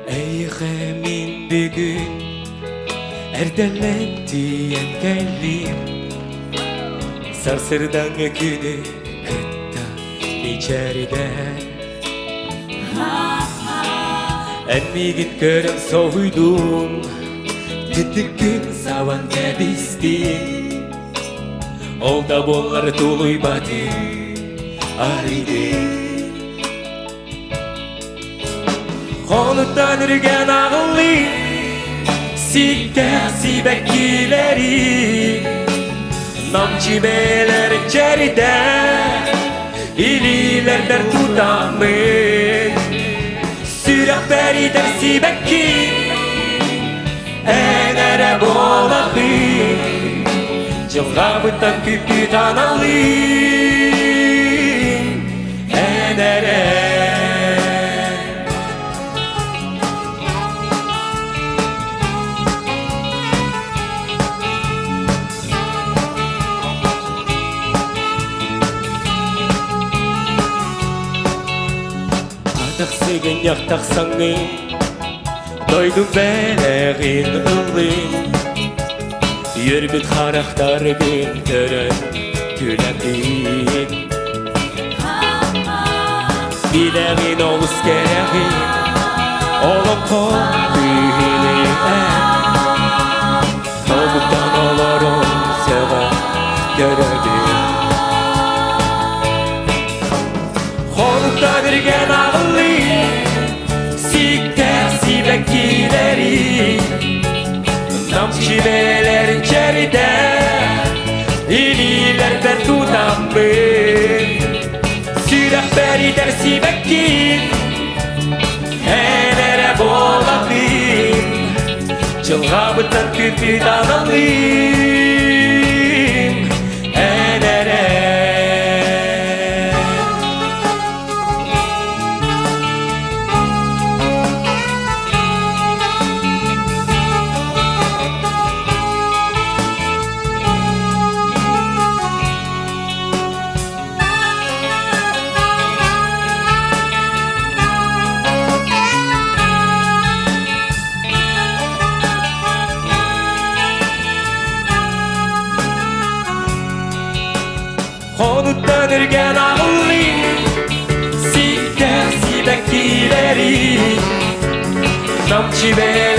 Eygemin bugün erdelendiyen geldim. Sarsırdan ökünü kıtta içeriden. Emmigin körüm soğuydum, tütükün savan nebistin. Olda bolları tuluy batı arıydı. Konuttan ürgen ağıllı sikker sibekkileri. Namçı beyler içeride ililerden tutamın. Sürak beri dersi bekki enere bolakı. Cılgabıtan küpü tanalım enere. Taksigin yak taksanı doydum beleğin ıllın. Yürbüt haraktar bin törün gülemdin. Bileğin olus gereğin olum kombini Tavuktan olurum sever görelim. Konukta birgen ağıllı sikker sibekkileri. Namçı beyler içeride ililerden tutamın. Sürak beri dersi bekkin enere bolakın. Çılgabıtan küpü tanalım enere. Konuttan ürgen ağıllı sikker sibekkileri. Namçı beyler